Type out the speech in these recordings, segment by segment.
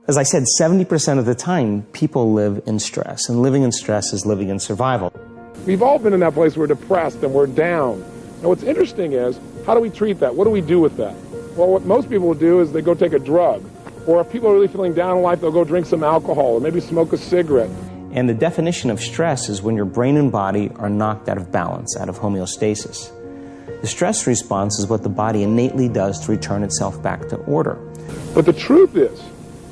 As I said, 70% of the time, people live in stress, and living in stress is living in survival. We've all been in that place where we're depressed and we're down. Now what's interesting is, how do we treat that? What do we do with that? Well, what most people will do is they go take a drug. Or if people are really feeling down in life, they'll go drink some alcohol or maybe smoke a cigarette. And the definition of stress is when your brain and body are knocked out of balance, out of homeostasis. The stress response is what the body innately does to return itself back to order. But the truth is,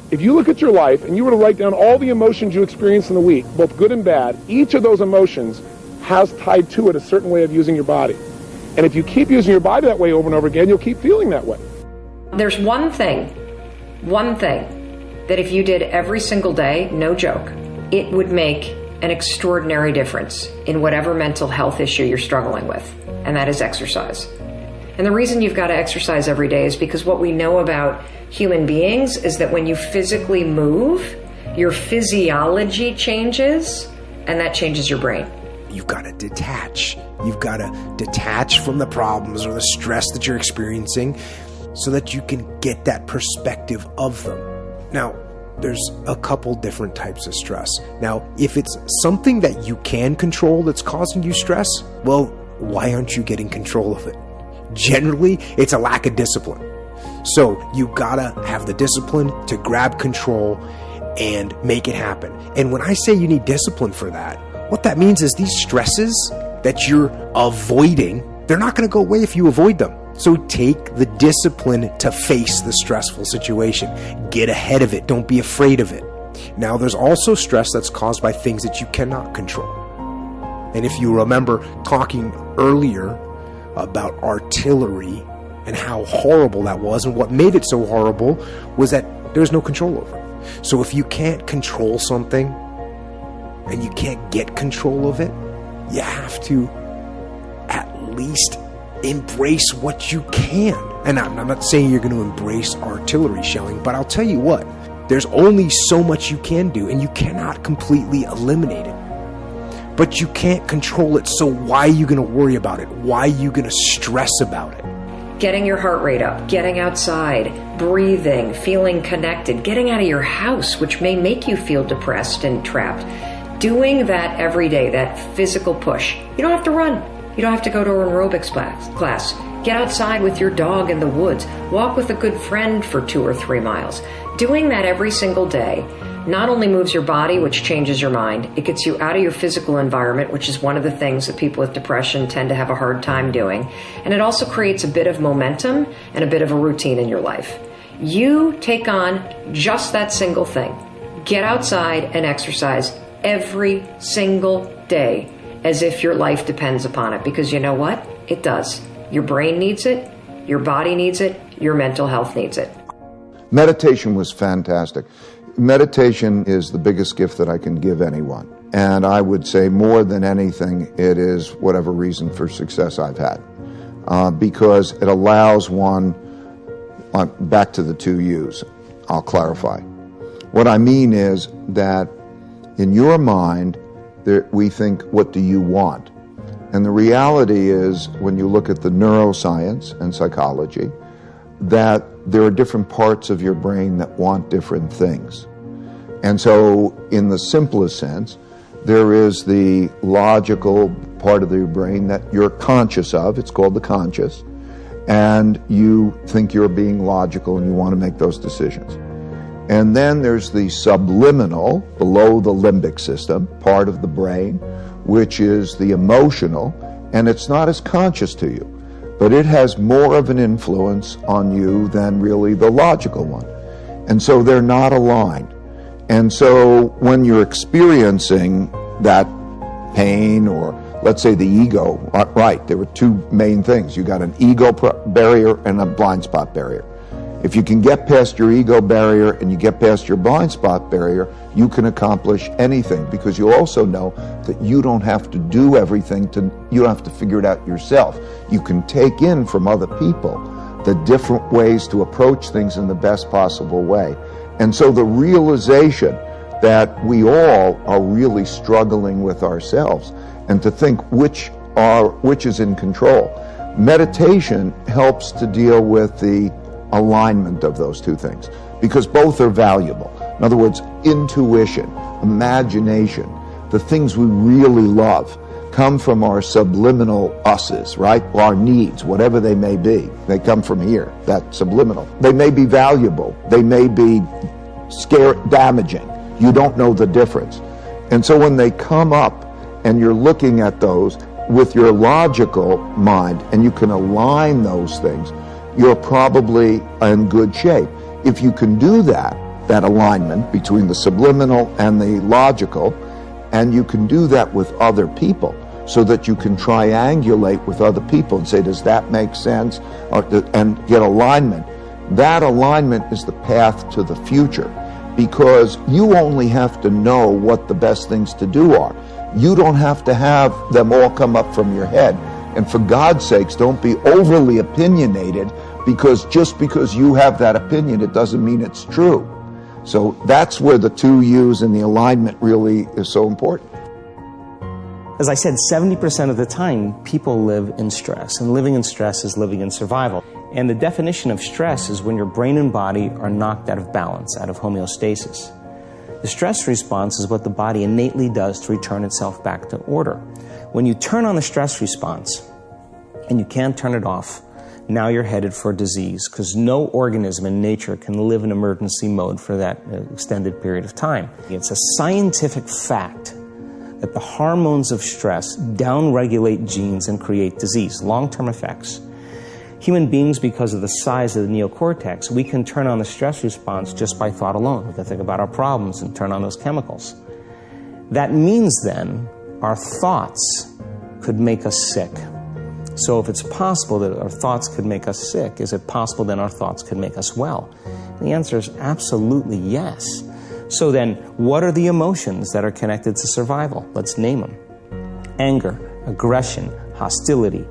if you look at your life and you were to write down all the emotions you experienced in the week, both good and bad, each of those emotions has tied to it a certain way of using your body. And if you keep using your body that way over and over again, you'll keep feeling that way. There's one thing that if you did every single day, no joke, it would make an extraordinary difference in whatever mental health issue you're struggling with, and that is exercise. And the reason you've got to exercise every day is because what we know about human beings is that when you physically move, your physiology changes, and that changes your brain. You've got to detach. You've got to detach from the problems or the stress that you're experiencing so that you can get that perspective of them. Now, there's a couple different types of stress. Now, if it's something that you can control that's causing you stress, well, why aren't you getting control of it? Generally, it's a lack of discipline. So you gotta have the discipline to grab control and make it happen. And when I say you need discipline for that, what that means is these stresses that you're avoiding, they're not gonna go away if you avoid them. So take the discipline to face the stressful situation. Get ahead of it. Don't be afraid of it. Now, there's also stress that's caused by things that you cannot control. And if you remember talking earlier about artillery and how horrible that was, and what made it so horrible was that there's no control over it. So if you can't control something and you can't get control of it, you have to at least embrace what you can. And I'm not saying you're going to embrace artillery shelling, but I'll tell you what, there's only so much you can do, and you cannot completely eliminate it. But you can't control it, so why are you going to worry about it? Why are you going to stress about it? Getting your heart rate up, getting outside, breathing, feeling connected, getting out of your house, which may make you feel depressed and trapped. Doing that every day, that physical push. You don't have to run. You don't have to go to an aerobics class. Get outside with your dog in the woods. Walk with a good friend for 2 or 3 miles. Doing that every single day not only moves your body, which changes your mind, it gets you out of your physical environment, which is one of the things that people with depression tend to have a hard time doing. And it also creates a bit of momentum and a bit of a routine in your life. You take on just that single thing. Get outside and exercise every single day as if your life depends upon it. Because you know what? It does. Your brain needs it. Your body needs it. Your mental health needs it. Meditation was fantastic. Meditation is the biggest gift that I can give anyone. And I would say more than anything, it is whatever reason for success I've had. Because it allows one, back to the 2 U's, I'll clarify. What I mean is that in your mind, we think, what do you want? And the reality is, when you look at the neuroscience and psychology, that there are different parts of your brain that want different things. And so, in the simplest sense, there is the logical part of your brain that you're conscious of. It's called the conscious. And you think you're being logical and you want to make those decisions. And then there's the subliminal, below the limbic system, part of the brain, which is the emotional, and it's not as conscious to you. But it has more of an influence on you than really the logical one. And so they're not aligned. And so when you're experiencing that pain, or let's say the ego, right, there were 2 main things. You got an ego barrier and a blind spot barrier. If you can get past your ego barrier and you get past your blind spot barrier, you can accomplish anything, because you also know that you don't have to do everything, you don't have to figure it out yourself. You can take in from other people the different ways to approach things in the best possible way. And so the realization that we all are really struggling with ourselves, and to think which is in control. Meditation helps to deal with the alignment of those 2 things, because both are valuable. In other words, intuition, imagination, the things we really love come from our subliminal us's, right? Our needs, whatever they may be. They come from here, that subliminal. They may be valuable. They may be damaging. You don't know the difference. And so when they come up and you're looking at those with your logical mind and you can align those things, you're probably in good shape. If you can do that alignment between the subliminal and the logical, and you can do that with other people so that you can triangulate with other people and say, does that make sense? And get alignment. That alignment is the path to the future, because you only have to know what the best things to do are. You don't have to have them all come up from your head. And for God's sakes, don't be overly opinionated, because just because you have that opinion, it doesn't mean it's true. So that's where the two U's and the alignment really is so important. As I said, 70% of the time, people live in stress, and living in stress is living in survival. And the definition of stress is when your brain and body are knocked out of balance, out of homeostasis. The stress response is what the body innately does to return itself back to order. When you turn on the stress response and you can't turn it off, now you're headed for disease, because no organism in nature can live in emergency mode for that extended period of time. It's a scientific fact that the hormones of stress downregulate genes and create disease, long-term effects. Human beings, because of the size of the neocortex, we can turn on the stress response just by thought alone. We can think about our problems and turn on those chemicals. That means then our thoughts could make us sick. So if it's possible that our thoughts could make us sick, is it possible then our thoughts could make us well? The answer is absolutely yes. So then, what are the emotions that are connected to survival? Let's name them. Anger, aggression, hostility,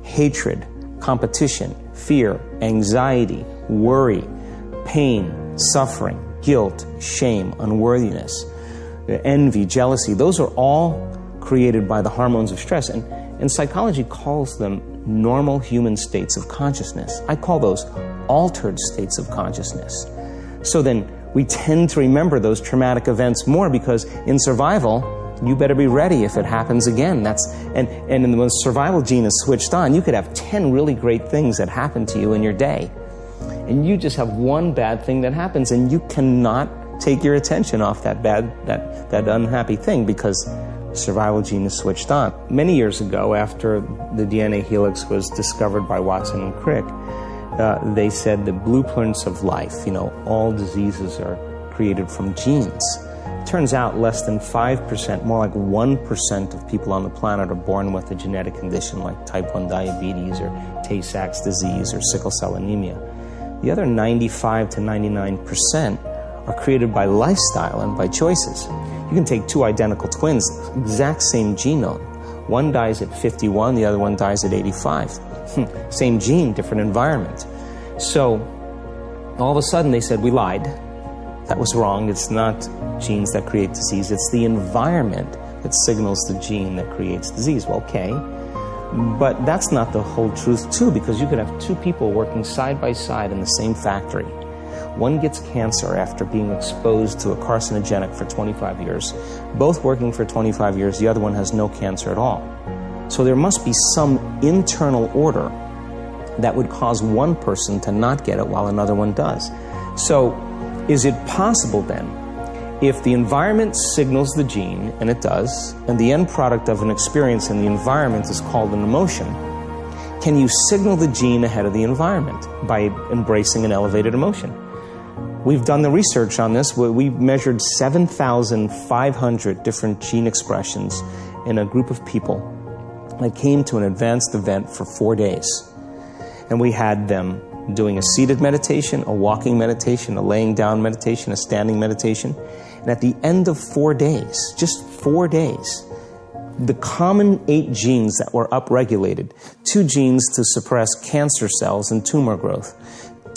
hatred, competition, fear, anxiety, worry, pain, suffering, guilt, shame, unworthiness, envy, jealousy. Those are all created by the hormones of stress. And psychology calls them normal human states of consciousness. I call those altered states of consciousness. So then we tend to remember those traumatic events more, because in survival, you better be ready if it happens again. And when the survival gene is switched on, you could have 10 really great things that happen to you in your day. And you just have one bad thing that happens, and you cannot take your attention off that unhappy thing, because survival gene is switched on. Many years ago, after the DNA helix was discovered by Watson and Crick, they said the blueprints of life, all diseases are created from genes. Turns out less than 5%, more like 1% of people on the planet are born with a genetic condition like type 1 diabetes or Tay-Sachs disease or sickle cell anemia. The other 95 to 99% are created by lifestyle and by choices. You can take two identical twins, exact same genome. One dies at 51, the other one dies at 85. Same gene, different environment. So all of a sudden they said, we lied. That was wrong. It's not genes that create disease. It's the environment that signals the gene that creates disease. Well, okay. But that's not the whole truth, too, because you could have two people working side by side in the same factory. One gets cancer after being exposed to a carcinogenic for 25 years. Both working for 25 years, the other one has no cancer at all. So there must be some internal order that would cause one person to not get it while another one does. So is it possible then, if the environment signals the gene, and it does, and the end product of an experience in the environment is called an emotion, can you signal the gene ahead of the environment by embracing an elevated emotion? We've done the research on this. We've measured 7,500 different gene expressions in a group of people that came to an advanced event for 4 days. And we had them doing a seated meditation, a walking meditation, a laying down meditation, a standing meditation. And at the end of 4 days, just 4 days, the common 8 genes that were upregulated, 2 genes to suppress cancer cells and tumor growth,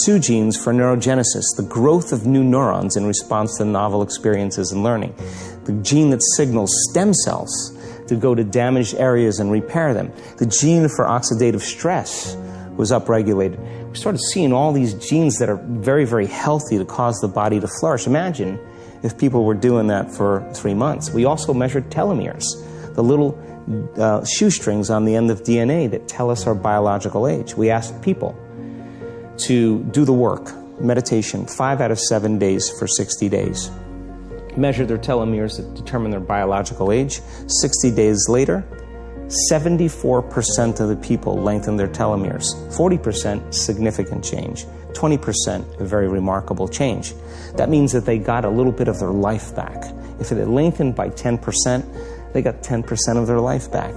2 genes for neurogenesis, the growth of new neurons in response to novel experiences and learning, the gene that signals stem cells to go to damaged areas and repair them, the gene for oxidative stress was upregulated. We started seeing all these genes that are very, very healthy to cause the body to flourish. Imagine if people were doing that for 3 months. We also measured telomeres, the little shoestrings on the end of DNA that tell us our biological age. We asked people to do the work, meditation, 5 out of 7 days for 60 days. Measure their telomeres that determine their biological age. 60 days later, 74% of the people lengthened their telomeres. 40% significant change. 20% a very remarkable change. That means that they got a little bit of their life back. If it had lengthened by 10%, they got 10% of their life back.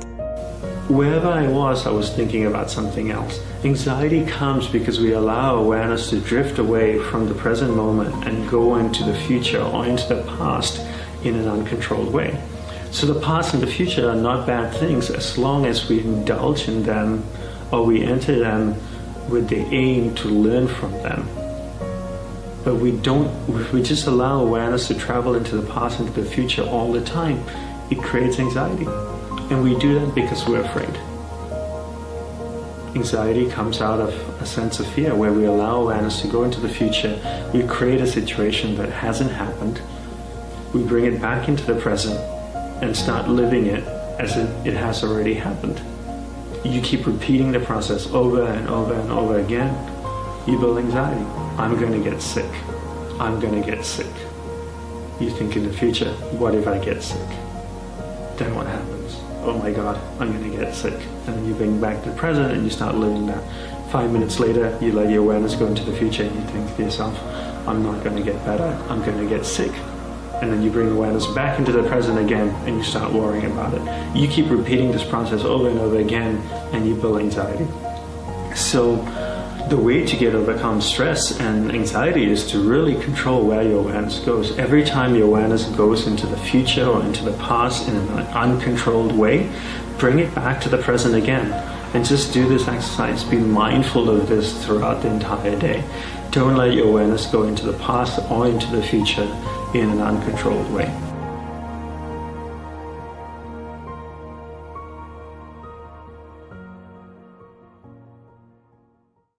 Wherever I was thinking about something else. Anxiety comes because we allow awareness to drift away from the present moment and go into the future or into the past in an uncontrolled way. So the past and the future are not bad things as long as we indulge in them or we enter them with the aim to learn from them. But if we just allow awareness to travel into the past and into the future all the time, it creates anxiety. And we do that because we're afraid. Anxiety comes out of a sense of fear where we allow awareness to go into the future. We create a situation that hasn't happened. We bring it back into the present and start living it as if it has already happened. You keep repeating the process over and over and over again. You build anxiety. I'm going to get sick. I'm going to get sick. You think in the future, what if I get sick? Then what happens? Oh my God, I'm going to get sick. And then you bring back the present and you start living that. 5 minutes later, you let your awareness go into the future and you think to yourself, I'm not going to get better, I'm going to get sick. And then you bring awareness back into the present again and you start worrying about it. You keep repeating this process over and over again and you build anxiety. So the way to overcome stress and anxiety is to really control where your awareness goes. Every time your awareness goes into the future or into the past in an uncontrolled way, bring it back to the present again. And just do this exercise. Be mindful of this throughout the entire day. Don't let your awareness go into the past or into the future in an uncontrolled way.